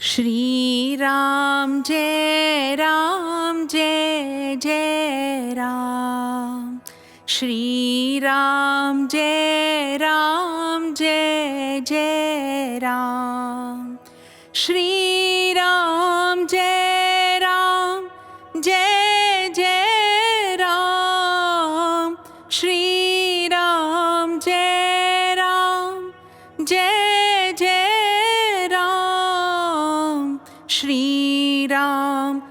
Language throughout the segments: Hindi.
श्री राम जय जय राम। श्री राम जय जय राम। श्री राम जय जय राम। श्री राम जय जय राम। श्री राम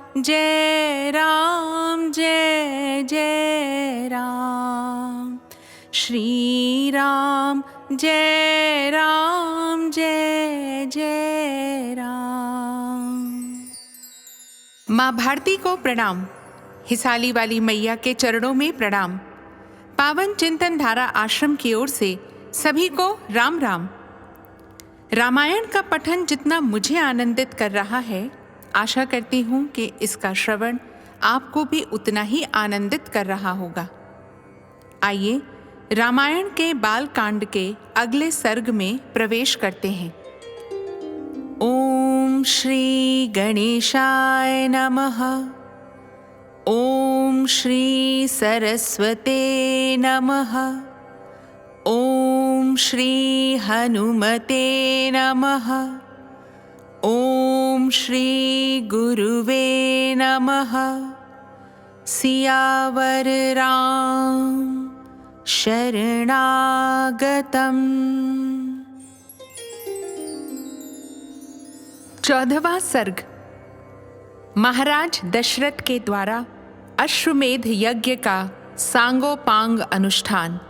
जय जय राम। श्री राम जय जय राम। माँ भारती को प्रणाम। हिसाली वाली मैया के चरणों में प्रणाम। पावन चिंतन धारा आश्रम की ओर से सभी को राम राम। रामायण का पठन जितना मुझे आनंदित कर रहा है, आशा करती हूँ कि इसका श्रवण आपको भी उतना ही आनंदित कर रहा होगा। आइए रामायण के बाल कांड के अगले सर्ग में प्रवेश करते हैं। ओम श्री गणेशाय नमः। ओम श्री सरस्वते नमः। ओम श्री हनुमते नमः। ओम श्री गुरुवे नमः। सियावर राम शरणागतम्। चौदहवां सर्ग। महाराज दशरथ के द्वारा अश्वमेध यज्ञ का सांगोपांग अनुष्ठान।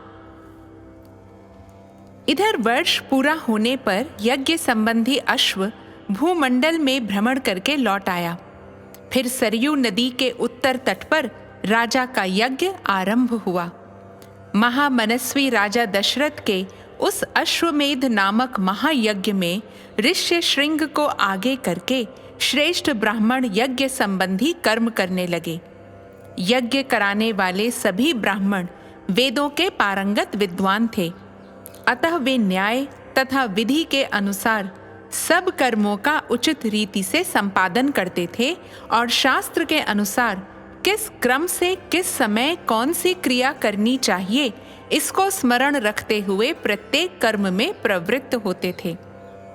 इधर वर्ष पूरा होने पर यज्ञ संबंधी अश्व भूमंडल में भ्रमण करके लौट आया। फिर सरयू नदी के उत्तर तट पर राजा का यज्ञ आरंभ हुआ। महामनस्वी राजा दशरथ के उस अश्वमेध नामक महायज्ञ में ऋष्य श्रृंग को आगे करके श्रेष्ठ ब्राह्मण यज्ञ संबंधी कर्म करने लगे। यज्ञ कराने वाले सभी ब्राह्मण वेदों के पारंगत विद्वान थे, अतः वे न्याय तथा विधि के अनुसार सब कर्मों का उचित रीति से संपादन करते थे और शास्त्र के अनुसार किस क्रम से किस समय कौन सी क्रिया करनी चाहिए इसको स्मरण रखते हुए प्रत्येक कर्म में प्रवृत्त होते थे।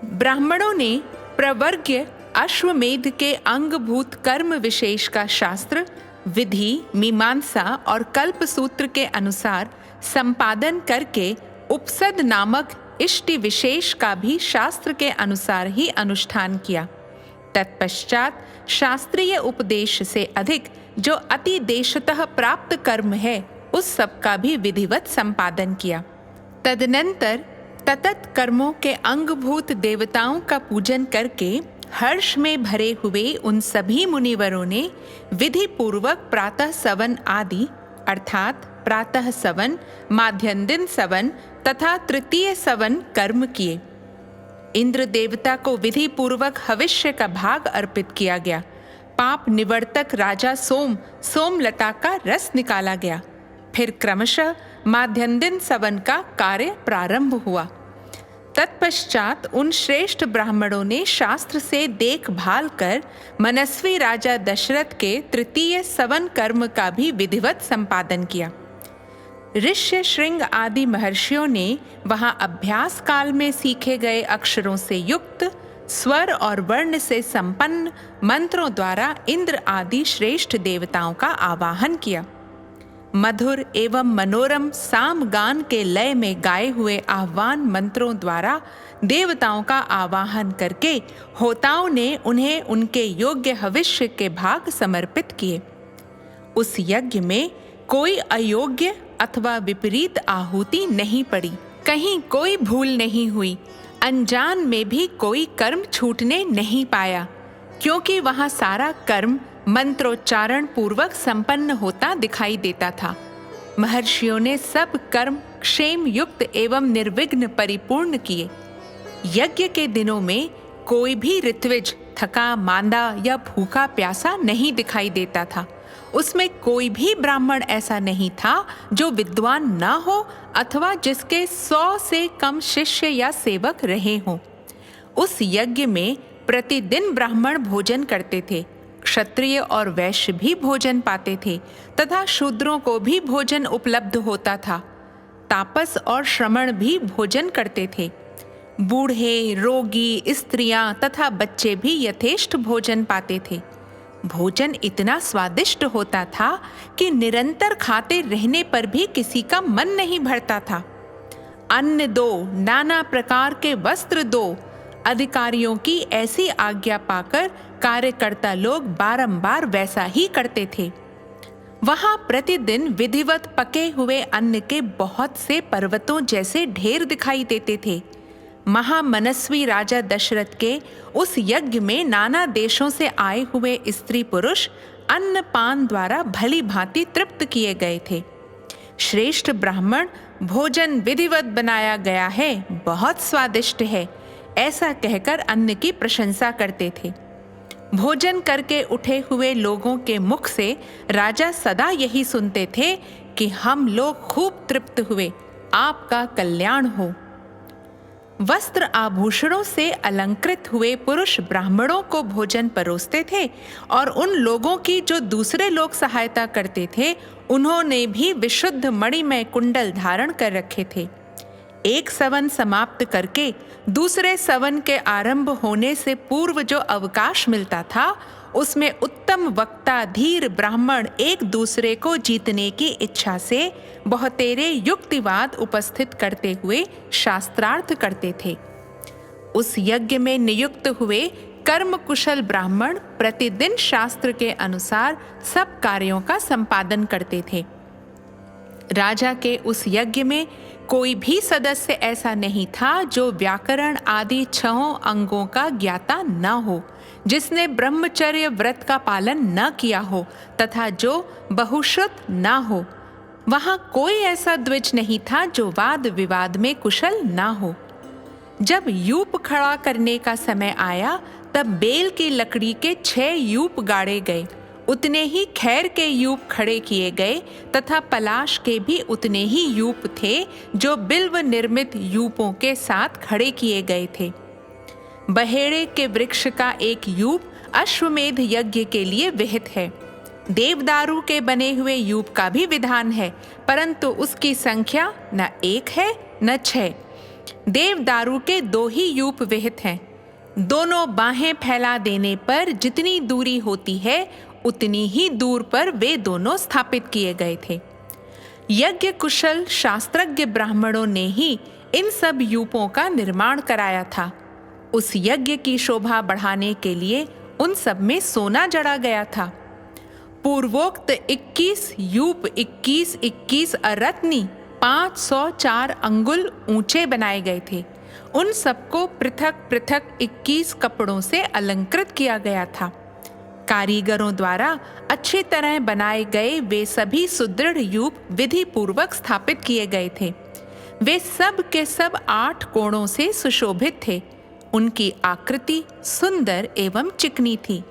ब्राह्मणों ने प्रवर्ग्य अश्वमेध के अंगभूत कर्म विशेष का शास्त्र, विधि, मीमांसा और कल्प सूत्र के अनुसार संपादन करके उपसद नामक इष्टि विशेष का भी शास्त्र के अनुसार ही अनुष्ठान किया। तत्पश्चात शास्त्रीय उपदेश से अधिक जो अति देशतः प्राप्त कर्म है उस सब का भी विधिवत संपादन किया। तदनंतर ततत कर्मों के अंगभूत देवताओं का पूजन करके हर्ष में भरे हुए उन सभी मुनिवरों ने विधि पूर्वक प्रातः सवन आदि अर्थात प्रातः सवन, माध्याह्न दिन सवन तथा तृतीय सवन कर्म किए। इंद्र देवता को विधि पूर्वक हविष्य का भाग अर्पित किया गया। पाप निवर्तक राजा सोमलता का रस निकाला गया। फिर क्रमशः माध्याह्न दिन सवन का कार्य प्रारंभ हुआ। तत्पश्चात उन श्रेष्ठ ब्राह्मणों ने शास्त्र से देखभाल कर मनस्वी राजा दशरथ के तृतीय सवन कर्म का भी विधिवत संपादन किया। ऋष्य श्रृंग आदि महर्षियों ने वहां अभ्यास काल में सीखे गए अक्षरों से युक्त, स्वर और वर्ण से संपन्न मंत्रों द्वारा इंद्र आदि श्रेष्ठ देवताओं का आवाहन किया। मधुर एवं मनोरम सामगान के लय में गाए हुए आह्वान मंत्रों द्वारा देवताओं का आवाहन करके होताओं ने उन्हें उनके योग्य हविष्य के भाग समर्पित किए। उस यज्ञ में कोई अयोग्य अथवा विपरीत आहुति नहीं पड़ी, कहीं कोई भूल नहीं हुई, अनजान में भी कोई कर्म छूटने नहीं पाया, क्योंकि वहां सारा कर्म मंत्रोच्चारण पूर्वक संपन्न होता दिखाई देता था। महर्षियों ने सब कर्म क्षेम युक्त एवं निर्विघ्न परिपूर्ण किए। यज्ञ के दिनों में कोई भी ऋत्विज थका मांदा या भूखा प्यासा नहीं दिखाई देता था। उसमें कोई भी ब्राह्मण ऐसा नहीं था जो विद्वान न हो अथवा जिसके 100 से कम शिष्य या सेवक रहे हों। उस यज्ञ में प्रतिदिन ब्राह्मण भोजन करते थे, क्षत्रिय और वैश्य भी भोजन पाते थे तथा शूद्रों को भी भोजन उपलब्ध होता था। तापस और श्रमण भी भोजन करते थे। बूढ़े, रोगी, स्त्रियां तथा बच्चे भी यथेष्ट भोजन पाते थे। भोजन इतना स्वादिष्ट होता था कि निरंतर खाते रहने पर भी किसी का मन नहीं भरता था। अन्न दो, नाना प्रकार के वस्त्र दो, अधिकारियों की ऐसी आज्ञा पाकर कार्यकर्ता लोग बारंबार वैसा ही करते थे। वहां प्रतिदिन विधिवत पके हुए अन्न के बहुत से पर्वतों जैसे ढेर दिखाई देते थे। महामनस्वी राजा दशरथ के उस यज्ञ में नाना देशों से आए हुए स्त्री पुरुष अन्न पान द्वारा भली भांति तृप्त किए गए थे। श्रेष्ठ ब्राह्मण, भोजन विधिवत बनाया गया है, बहुत स्वादिष्ट है, ऐसा कहकर अन्न की प्रशंसा करते थे। भोजन करके उठे हुए लोगों के मुख से राजा सदा यही सुनते थे कि हम लोग खूब तृप्त हुए, आपका कल्याण हो। वस्त्र आभूषणों से अलंकृत हुए पुरुष ब्राह्मणों को भोजन परोसते थे और उन लोगों की जो दूसरे लोग सहायता करते थे, उन्होंने भी विशुद्ध मणिमय कुंडल धारण कर रखे थे। एक सवन समाप्त करके दूसरे सवन के आरंभ होने से पूर्व जो अवकाश मिलता था, उसमें उत्तम वक्ता धीर ब्राह्मण एक दूसरे को जीतने की इच्छा से बहुतेरे युक्तिवाद उपस्थित करते हुए शास्त्रार्थ करते थे। उस यज्ञ में नियुक्त हुए कर्म कुशल ब्राह्मण प्रतिदिन शास्त्र के अनुसार सब कार्यों का संपादन करते थे। राजा के उस यज्ञ में कोई भी सदस्य ऐसा नहीं था जो व्याकरण आदि 6 अंगों का ज्ञाता न हो, जिसने ब्रह्मचर्य व्रत का पालन न किया हो तथा जो बहुश्रुत न हो। वहां कोई ऐसा द्विज नहीं था जो वाद विवाद में कुशल न हो। जब यूप खड़ा करने का समय आया, तब बेल की लकड़ी के 6 यूप गाड़े गए, उतने ही खैर के यूप खड़े किए गए तथा पलाश के भी उतने ही यूप थे जो बिल्व निर्मित यूपों के साथ खड़े किए गए थे। बहेड़े के वृक्ष का एक यूप अश्वमेध यज्ञ के लिए विहित है। देवदारू के बने हुए यूप का भी विधान है, परंतु उसकी संख्या न 1 है न 6। देवदारू के 2 ही यूप विहित हैं। दोनों बाहें फैला देने पर जितनी दूरी होती है, उतनी ही दूर पर वे दोनों स्थापित किए गए थे। यज्ञ कुशल शास्त्रज्ञ ब्राह्मणों ने ही इन सब यूपों का निर्माण कराया था। उस यज्ञ की शोभा बढ़ाने के लिए उन सब में सोना जड़ा गया था। पूर्वोक्त 21 यूप 21 अरत्नी 504 अंगुल ऊंचे बनाए गए थे। उन सबको पृथक पृथक 21 कपड़ों से अलंकृत किया गया था। कारीगरों द्वारा अच्छी तरह बनाए गए वे सभी सुदृढ़ यूप विधि पूर्वक स्थापित किए गए थे। वे सब के सब 8 कोणों से सुशोभित थे। उनकी आकृति सुंदर एवं चिकनी थी।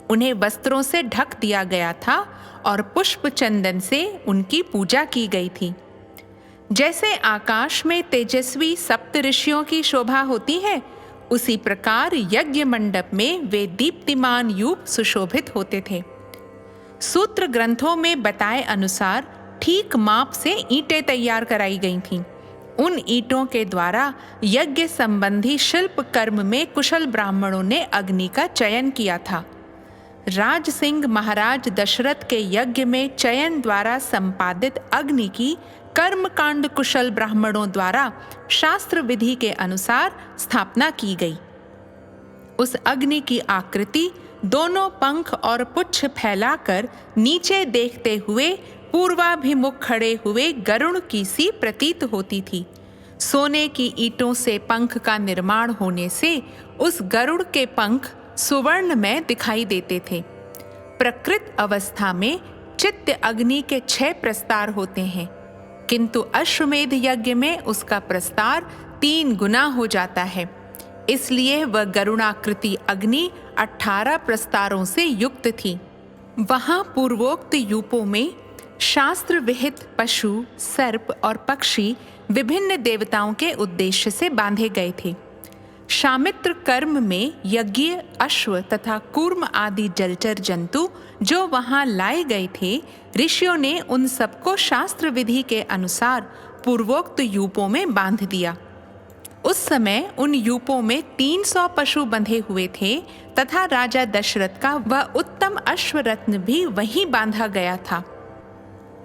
उन्हें वस्त्रों से ढक दिया गया था और पुष्प चंदन से उनकी पूजा की गई थी। जैसे आकाश में तेजस्वी सप्तऋषियों की शोभा होती है, उसी प्रकार यज्ञ मंडप में वे दीप्तिमान यूप सुशोभित होते थे। सूत्र ग्रंथों में बताए अनुसार ठीक माप से ईंटें तैयार कराई गई थीं। उन ईंटों के द्वारा यज्ञ संबंधी शिल्प कर्म में कुशल ब्राह्मणों ने अग्नि का चयन किया था। राज सिंह महाराज दशरथ के यज्ञ में चयन द्वारा संपादित अग्नि की कर्मकांड कुशल ब्राह्मणों द्वारा शास्त्र विधि के अनुसार स्थापना की गई। उस अग्नि की आकृति दोनों पंख और पुच्छ फैलाकर नीचे देखते हुए पूर्वाभिमुख खड़े हुए गरुड़ की सी प्रतीत होती थी। सोने की ईंटों से पंख का निर्माण होने से उस गरुड़ के पंख सुवर्ण में दिखाई देते थे। प्रकृत अवस्था में चित्त अग्नि के 6 प्रस्तार होते हैं, किंतु अश्वमेध यज्ञ में उसका प्रस्तार 3 गुना हो जाता है। इसलिए वह गरुणाकृति अग्नि 18 प्रस्तारों से युक्त थी। वहां पूर्वोक्त यूपों में शास्त्र विहित पशु, सर्प और पक्षी विभिन्न देवताओं के उद्देश्य से बांधे गए थे। शामित्र कर्म में यज्ञ, अश्व तथा कूर्म आदि जलचर जंतु जो वहां लाए गए थे, ऋषियों ने उन सबको शास्त्र विधि के अनुसार पूर्वोक्त यूपों में बांध दिया। उस समय उन यूपों में 300 पशु बंधे हुए थे तथा राजा दशरथ का वह उत्तम अश्वरत्न भी वहीं बांधा गया था।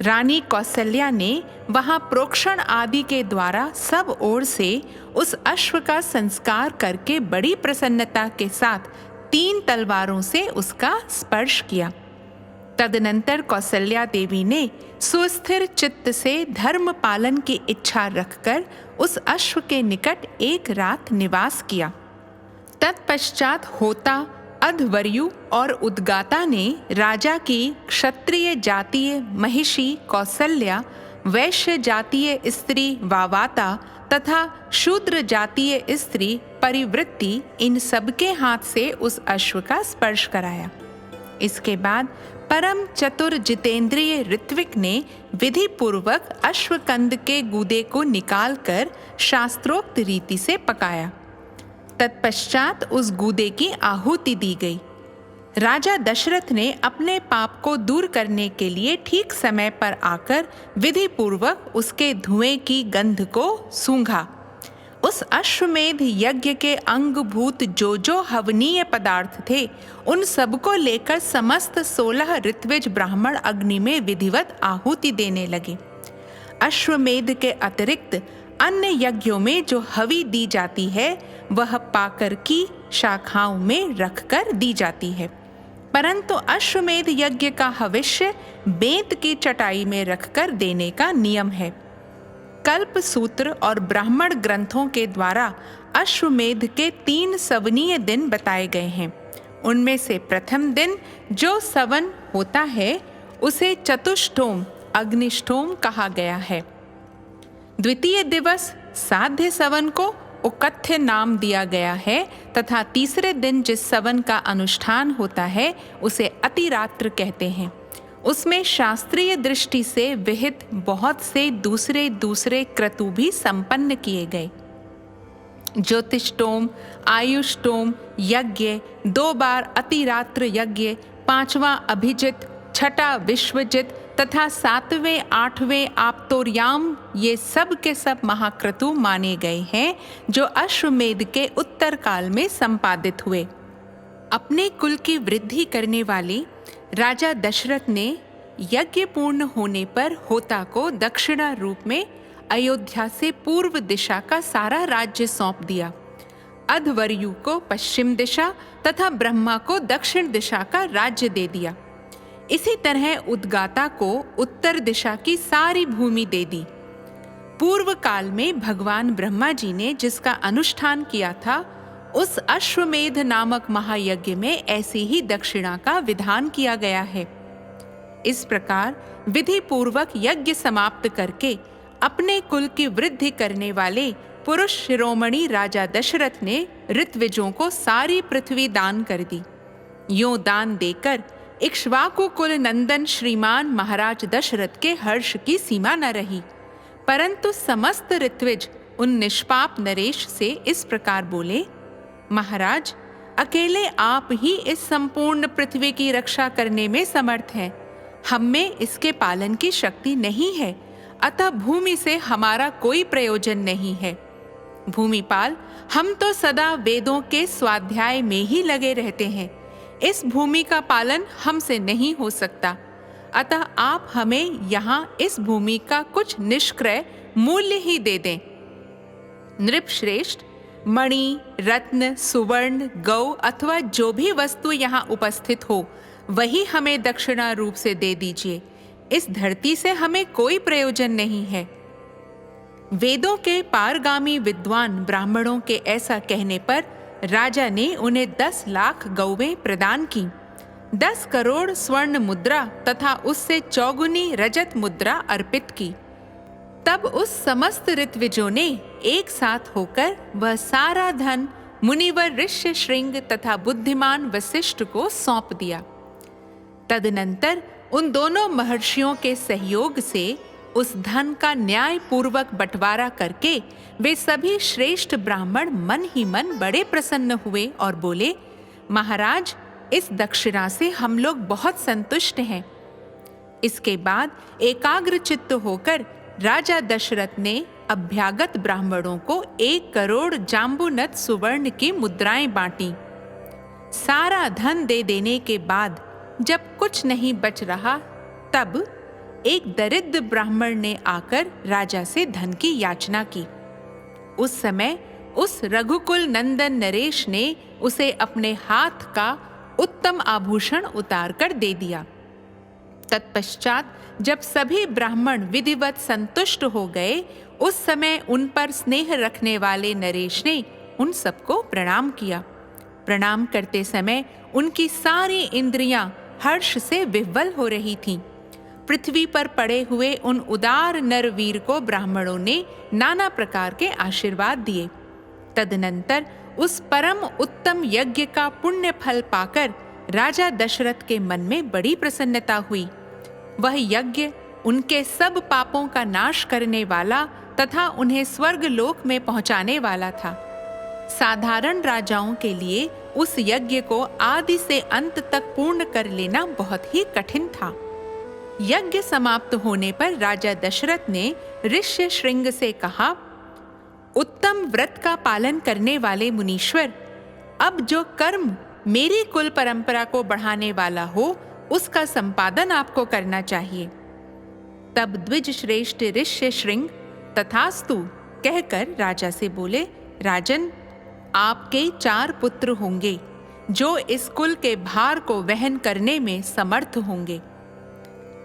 रानी कौशल्या ने वहां प्रोक्षण आदि के द्वारा सब ओर से उस अश्व का संस्कार करके बड़ी प्रसन्नता के साथ 3 तलवारों से उसका स्पर्श किया। तदनंतर कौशल्या देवी ने सुस्थिर चित्त से धर्म पालन की इच्छा रखकर उस अश्व के निकट एक रात निवास किया। तत्पश्चात होता, अध्वर्यु और उद्गाता ने राजा की क्षत्रिय जातीय महिषी कौशल्या, वैश्य जातीय स्त्री वावाता तथा शूद्र जातीय स्त्री परिवृत्ति, इन सबके हाथ से उस अश्व का स्पर्श कराया। इसके बाद परम चतुर जितेंद्रिय ऋत्विक ने विधि पूर्वक अश्वकंद के गूदे को निकालकर शास्त्रोक्त रीति से पकाया। तत्पश्चात उस गूदे की आहुति दी गई। राजा दशरथ ने अपने पाप को दूर करने के लिए ठीक समय पर आकर विधि पूर्वक उसके धुएं की गंध को सूंघा। उस अश्वमेध यज्ञ के अंगभूत जो हवनीय पदार्थ थे, उन सबको लेकर समस्त 16 ऋत्विज ब्राह्मण अग्नि में विधिवत आहुति देने लगे। अश्वमेध के अतिरिक्त अन्य यज्ञों में जो हवि दी जाती है, वह पाकर की शाखाओं में रखकर दी जाती है, परंतु अश्वमेध यज्ञ का हविष्य बेंत की चटाई में रखकर देने का नियम है। कल्प सूत्र और ब्राह्मण ग्रंथों के द्वारा अश्वमेध के 3 सवनीय दिन बताए गए हैं। उनमें से प्रथम दिन जो सवन होता है, उसे चतुष्टोम अग्निष्टोम कहा गया है। द्वितीय दिवस साध्य सवन को उकथ्य नाम दिया गया है तथा तीसरे दिन जिस सवन का अनुष्ठान होता है, उसे अतिरात्र कहते हैं। उसमें शास्त्रीय दृष्टि से विहित बहुत से दूसरे क्रतु भी संपन्न किए गए। ज्योतिष्टोम, आयुष्टोम यज्ञ, 2 बार अतिरात्र यज्ञ, 5वां अभिजित, 6ठा विश्वजित तथा 7वें 8वें आप्तोर्याम, ये सब के सब महाक्रतु माने गए हैं जो अश्वमेध के उत्तर काल में संपादित हुए। अपने कुल की वृद्धि करने वाले राजा दशरथ ने यज्ञ पूर्ण होने पर होता को दक्षिणा रूप में अयोध्या से पूर्व दिशा का सारा राज्य सौंप दिया। अध्वर्यु को पश्चिम दिशा तथा ब्रह्मा को दक्षिण दिशा का राज्य दे दिया। इसी तरह उद्गाता को उत्तर दिशा की सारी भूमि दे दी। पूर्व काल में भगवान ब्रह्मा जी ने जिसका अनुष्ठान किया था, उस अश्वमेध नामक महायज्ञ में ऐसी ही दक्षिणा का विधान किया गया है। इस प्रकार विधि पूर्वक यज्ञ समाप्त करके अपने कुल की वृद्धि करने वाले पुरुष शिरोमणि राजा दशरथ ने ऋत्विजों को सारी पृथ्वी दान कर दी। यों दान देकर इक्ष्वाकु कुल नंदन श्रीमान महाराज दशरथ के हर्ष की सीमा न रही, परंतु समस्त ऋत्विज उन निष्पाप नरेश से इस प्रकार बोले, महाराज, अकेले आप ही इस संपूर्ण पृथ्वी की रक्षा करने में समर्थ हैं। हम में इसके पालन की शक्ति नहीं है, अतः भूमि से हमारा कोई प्रयोजन नहीं है। भूमिपाल, हम तो सदा वेदों के स्वाध्याय में ही लगे रहते हैं। इस भूमि का पालन हमसे नहीं हो सकता, अतः आप हमें यहाँ इस भूमि का कुछ निष्क्रय मूल्य ही दे दें। नृपश्रेष्ठ, मणि, रत्न, सुवर्ण, गौ अथवा जो भी वस्तु यहाँ उपस्थित हो, वही हमें दक्षिणा रूप से दे दीजिए। इस धरती से हमें कोई प्रयोजन नहीं है। वेदों के पारगामी विद्वान ब्राह्मणों के ऐसा कहने पर राजा ने उन्हें 10 लाख गौवें प्रदान की, 10 करोड़ स्वर्ण मुद्रा तथा उससे 4 रजत मुद्रा अर्पित की। तब उस समस्त ऋत्विजों ने एक साथ होकर वह सारा धन मुनिवर ऋष्य श्रृंग तथा बुद्धिमान वशिष्ठ को सौंप दिया। तदनंतर उन दोनों महर्षियों के सहयोग से उस धन का न्याय पूर्वक बंटवारा करके वे सभी श्रेष्ठ ब्राह्मण मन ही मन बड़े प्रसन्न हुए और बोले, महाराज, इस दक्षिणा से हम लोग बहुत संतुष्ट हैं। इसके बाद एकाग्र चित्त होकर राजा दशरथ ने अभ्यागत ब्राह्मणों को 1 करोड़ जाम्बुनत सुवर्ण की मुद्राएं बांटी। सारा धन दे देने के बाद जब कुछ नहीं बच रहा, तब एक दरिद्र ब्राह्मण ने आकर राजा से धन की याचना की। उस समय उस रघुकुल नंदन नरेश ने उसे अपने हाथ का उत्तम आभूषण उतारकर दे दिया। तत्पश्चात जब सभी ब्राह्मण विधिवत संतुष्ट हो गए, उस समय उन पर स्नेह रखने वाले नरेश ने उन सबको प्रणाम किया। प्रणाम करते समय उनकी सारी इंद्रियां हर्ष से विह्वल हो रही थीं। पृथ्वी पर पड़े हुए उन उदार नरवीर को ब्राह्मणों ने नाना प्रकार के आशीर्वाद दिए। तदनंतर उस परम उत्तम यज्ञ का पुण्य फल पाकर राजा दशरथ के मन में बड़ी प्रसन्नता हुई। वह यज्ञ उनके सब पापों का नाश करने वाला तथा उन्हें स्वर्ग लोक में पहुंचाने वाला था। साधारण राजाओं के लिए उस यज्ञ को आदि से अंत तक पूर्ण कर लेना बहुत ही कठिन था। यज्ञ समाप्त होने पर राजा दशरथ ने ऋष्य श्रृंग से कहा, उत्तम व्रत का पालन करने वाले मुनीश्वर, अब जो कर्म मेरी कुल परंपरा को बढ़ाने वाला हो, उसका संपादन आपको करना चाहिए। तब द्विज श्रेष्ठ ऋष्य श्रृंग तथास्तु कहकर राजा से बोले, राजन, आपके 4 पुत्र होंगे जो इस कुल के भार को वहन करने में समर्थ होंगे।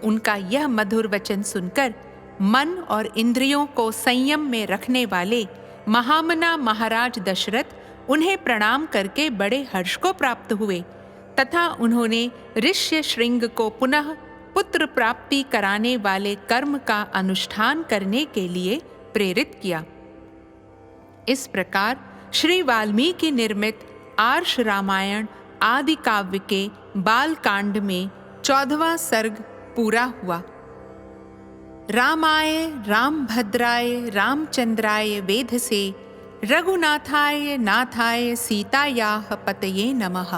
उनका यह मधुर वचन सुनकर मन और इंद्रियों को संयम में रखने वाले महामना महाराज दशरथ उन्हें प्रणाम करके बड़े हर्ष को प्राप्त हुए तथा उन्होंने ऋष्य श्रृंग को पुनः पुत्र प्राप्ति कराने वाले कर्म का अनुष्ठान करने के लिए प्रेरित किया। इस प्रकार श्री वाल्मीकि निर्मित आर्ष रामायण आदि काव्य के बाल कांड में 14वां सर्ग पूरा हुआ। रामाय रामभद्राय रामचंद्राय वेधसे रघुनाथाय नाथाय सीतायाः पतये नमः।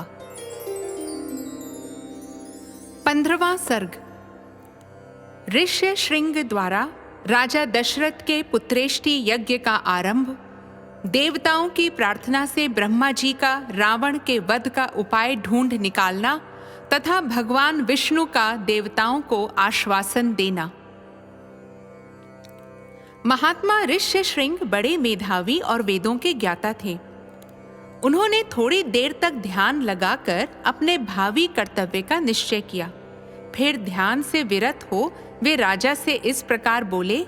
15वां सर्ग। ऋष्य श्रृंग द्वारा राजा दशरथ के पुत्रेष्टि यज्ञ का आरंभ, देवताओं की प्रार्थना से ब्रह्मा जी का रावण के वध का उपाय ढूंढ निकालना तथा भगवान विष्णु का देवताओं को आश्वासन देना। महात्मा ऋष्य श्रृंग बड़े मेधावी और वेदों के ज्ञाता थे। उन्होंने थोड़ी देर तक ध्यान लगाकर अपने भावी कर्तव्य का निश्चय किया। फिर ध्यान से विरत हो वे राजा से इस प्रकार बोले,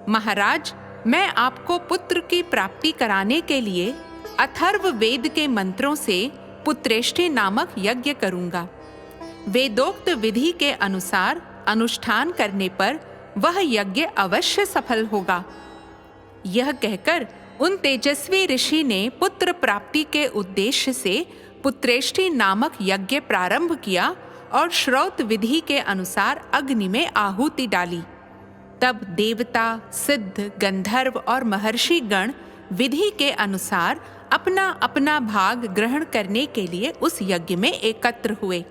महाराज, मैं आपको पुत्र की प्राप्ति कराने के लिए अथर्व वेद के मंत्रों से पुत्रेष्टि नामक यज्ञ करूंगा। वेदोक्त विधि के अनुसार अनुष्ठान करने पर वह यज्ञ अवश्य सफल होगा। यह कहकर उन तेजस्वी ऋषि ने पुत्र प्राप्ति के उद्देश्य से पुत्रेष्टि नामक यज्ञ प्रारंभ किया और श्रौत विधि के अनुसार अग्नि में आहुति डाली। तब देवता, सिद्ध, गंधर्व और महर्षि गण विधि के अनुसार अपना अपना भाग ग्रहण करने के लिए उस यज्ञ में एकत्र हुए।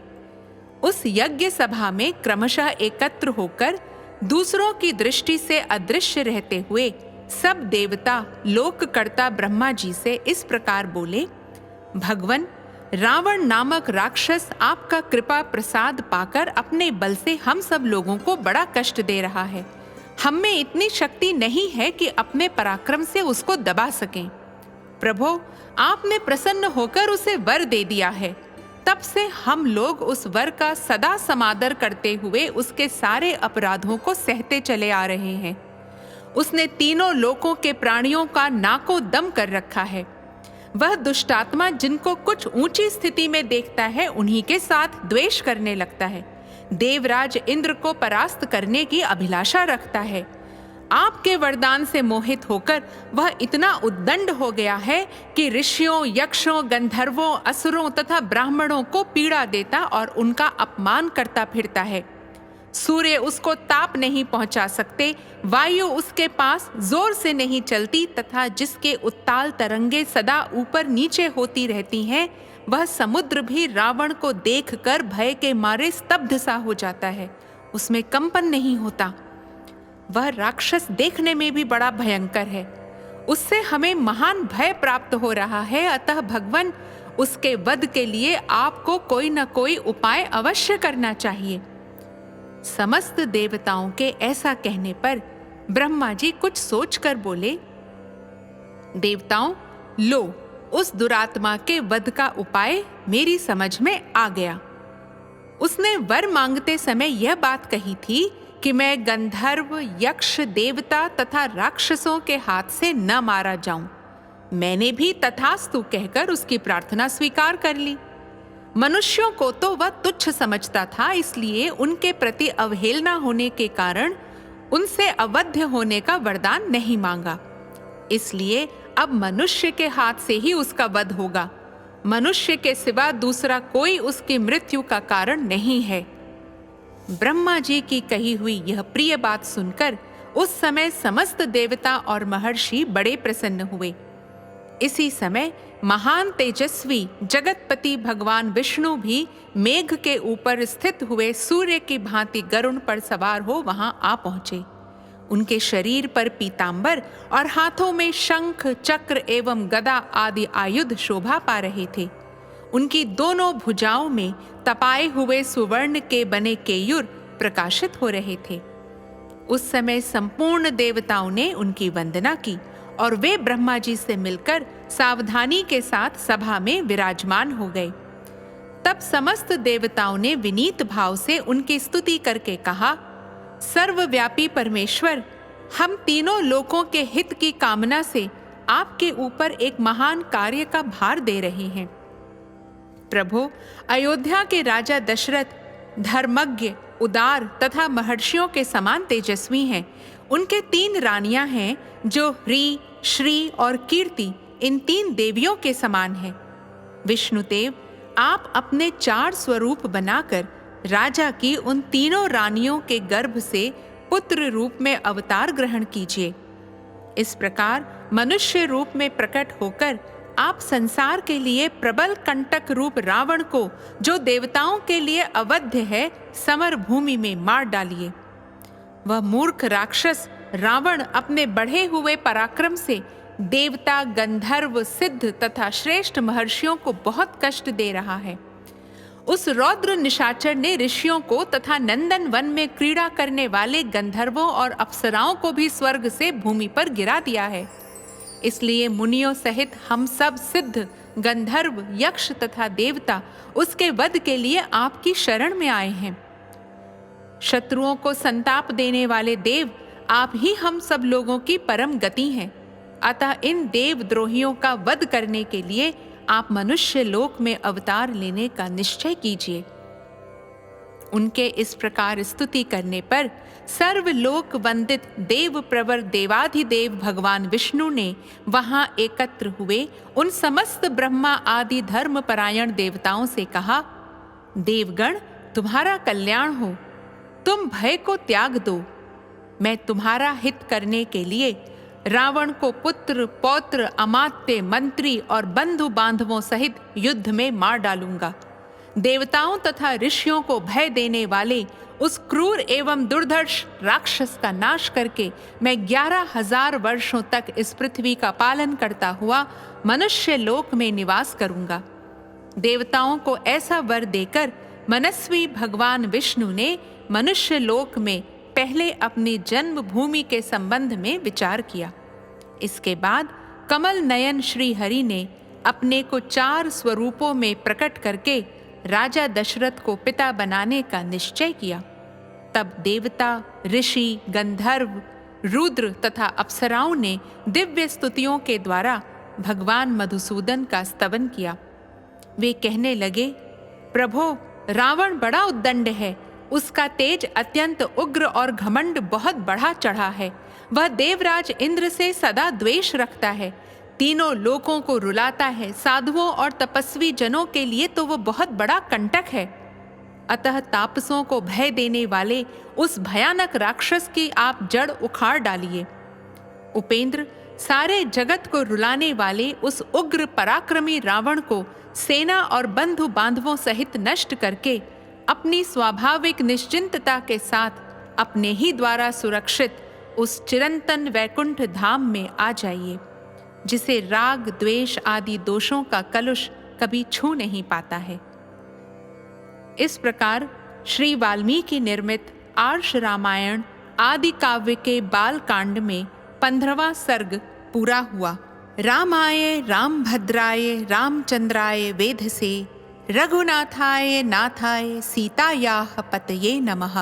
उस यज्ञ सभा में क्रमशः एकत्र होकर दूसरों की दृष्टि से अदृश्य रहते हुए सब देवता लोककर्ता ब्रह्मा जी से इस प्रकार बोले, भगवन, रावण नामक राक्षस आपका कृपा प्रसाद पाकर अपने बल से हम सब लोगों को बड़ा कष्ट दे रहा है। हम में इतनी शक्ति नहीं है कि अपने पराक्रम से उसको दबा सकें। प्रभो, आपने प्रसन्न होकर उसे वर दे दिया है। तब से हम लोग उस वर का सदा समादर करते हुए उसके सारे अपराधों को सहते चले आ रहे हैं। उसने तीनों लोकों के प्राणियों का नाको दम कर रखा है। वह दुष्टात्मा जिनको कुछ ऊंची स्थिति में देखता है उन्हीं के साथ द्वेष करने लगता है। देवराज इंद्र को परास्त करने की अभिलाषा रखता है। आपके वरदान से मोहित होकर वह इतना उद्दंड हो गया है कि ऋषियों, यक्षों, गंधर्वों, असुरों तथा ब्राह्मणों को पीड़ा देता और उनका अपमान करता फिरता है। सूर्य उसको ताप नहीं पहुंचा सकते, वायु उसके पास जोर से नहीं चलती तथा जिसके उत्ताल तरंगे सदा ऊपर नीचे होती रहती हैं, वह समुद्र भी रावण को देखकर भय के मारे स्तब्ध सा हो जाता है, उसमें कंपन नहीं होता। वह राक्षस देखने में भी बड़ा भयंकर है, उससे हमें महान भय प्राप्त हो रहा है। अतः भगवान, उसके वध के लिए आपको कोई न कोई उपाय अवश्य करना चाहिए। समस्त देवताओं के ऐसा कहने पर ब्रह्मा जी कुछ सोचकर बोले, देवताओं, लो, उस दुरात्मा के वध का उपाय मेरी समझ में आ गया। उसने वर मांगते समय यह बात कही थी कि मैं गंधर्व, यक्ष, देवता तथा राक्षसों के हाथ से न मारा जाऊं। मैंने भी तथास्तु कहकर उसकी प्रार्थना स्वीकार कर ली। मनुष्यों को तो वह तुच्छ समझता था, इसलिए उनके प्रति अवहेलना होने के कारण उनसे अवध्य होने का वरदान नहीं मांगा। इसलिए अब मनुष्य के हाथ से ही उसका वध होगा। मनुष्य के सिवा दूसरा कोई उसकी मृत्यु का कारण नहीं है। ब्रह्मा जी की कही हुई यह प्रिय बात सुनकर उस समय समस्त देवता और महर्षि बड़े प्रसन्न हुए। इसी समय महान तेजस्वी जगतपति भगवान विष्णु भी मेघ के ऊपर स्थित हुए सूर्य की भांति गरुड़ पर सवार हो वहां आ पहुंचे। उनके शरीर पर पीतांबर और हाथों में शंख, चक्र एवं गदा आदि आयुध शोभा पा रहे थे। उनकी दोनों भुजाओं में तपाए हुए सुवर्ण के बने केयूर प्रकाशित हो रहे थे। उस समय संपूर्ण देवताओं ने उनकी वंदना की और वे ब्रह्मा जी से मिलकर सावधानी के साथ सभा में विराजमान हो गए। तब समस्त देवताओं ने विनीत भाव से उनकी स्तुति करके कहा, सर्वव्यापी परमेश्वर, हम तीनों लोकों के हित की कामना से आपके ऊपर एक महान कार्य का भार दे रहे हैं। प्रभु, अयोध्या के राजा दशरथ धर्मज्ञ, उदार तथा महर्षियों के समान तेजस्वी हैं। उनके 3 रानियां हैं जो ह्री, श्री और कीर्ति इन 3 देवियों के समान हैं। विष्णुदेव, आप अपने 4 स्वरूप बनाकर राजा की उन तीनों रानियों के गर्भ से पुत्र रूप में अवतार ग्रहण कीजिए। इस प्रकार मनुष्य रूप में प्रकट होकर आप संसार के लिए प्रबल कंटक रूप रावण को, जो देवताओं के लिए अवध्य है, समर भूमि में मार डालिए। वह मूर्ख राक्षस रावण अपने बढ़े हुए पराक्रम से देवता, गंधर्व, सिद्ध तथा श्रेष्ठ महर्षियों को बहुत कष्ट दे रहा है। उस रौद्र निशाचर ने ऋषियों को तथा नंदन वन में क्रीड़ा करने वाले गंधर्वों और अप्सराओं को भी स्वर्ग से भूमि पर गिरा दिया है। इसलिए मुनियों सहित हम सब सिद्ध, गंधर्व, यक्ष तथा देवता उसके वध के लिए आपकी शरण में आए हैं। शत्रुओं को संताप देने वाले देव, आप ही हम सब लोगों की परम गति हैं। अतः इन देवद्रोहियों का वध करने के लिए आप मनुष्य लोक में अवतार लेने का निश्चय कीजिए। उनके इस प्रकार स्तुति करने पर सर्वलोक वंदित देव प्रवर देवाधिदेव भगवान विष्णु ने वहां एकत्र हुए उन समस्त ब्रह्मा आदि धर्मपरायण देवताओं से कहा, देवगण, तुम्हारा कल्याण हो, तुम भय को त्याग दो। मैं तुम्हारा हित करने के लिए रावण को पुत्र, पौत्र, अमात्य, मंत्री और बंधु बांधवों सहित युद्ध में मार डालूंगा। देवताओं तथा ऋषियों को भय देने वाले उस क्रूर एवं दुर्धर्ष राक्षस का नाश करके मैं 11,000 वर्षों तक इस पृथ्वी का पालन करता हुआ मनुष्य लोक में निवास करूंगा। देवताओं को ऐसा वर देकर मनस्वी भगवान विष्णु ने मनुष्य लोक में पहले अपनी जन्म भूमि के संबंध में विचार किया। इसके बाद कमल नयन श्री हरि ने अपने को 4 स्वरूपों में प्रकट करके राजा दशरथ को पिता बनाने का निश्चय किया। तब देवता, ऋषि, गंधर्व, रुद्र तथा अप्सराओं ने दिव्य स्तुतियों के द्वारा भगवान मधुसूदन का स्तवन किया। वे कहने लगे, प्रभो, रावण बड़ा उद्दंड है, उसका तेज अत्यंत उग्र और घमंड बहुत बढ़ा चढ़ा है। वह देवराज इंद्र से सदा द्वेष रखता है, तीनों लोकों को रुलाता है। साधुओं और तपस्वी जनों के लिए तो वह बहुत बड़ा कंटक है। अतः तापसों को भय देने वाले उस भयानक राक्षस की आप जड़ उखाड़ डालिए। उपेंद्र, सारे जगत को रुलाने वाले उस उग्र पराक्रमी रावण को सेना और बंधु बांधवों सहित नष्ट करके अपनी स्वाभाविक निश्चिंतता के साथ अपने ही द्वारा सुरक्षित उस चिरंतन वैकुंठ धाम में आ जाइए, जिसे राग द्वेष आदि दोषों का कलुष कभी छू नहीं पाता है। इस प्रकार श्री वाल्मीकि निर्मित आर्ष रामायण आदि काव्य के बाल कांड में 15वां सर्ग पूरा हुआ। रामाय रामभद्राय रामचंद्राय वेधसे रघुनाथाय नाथाय सीतायाः पतये नमः।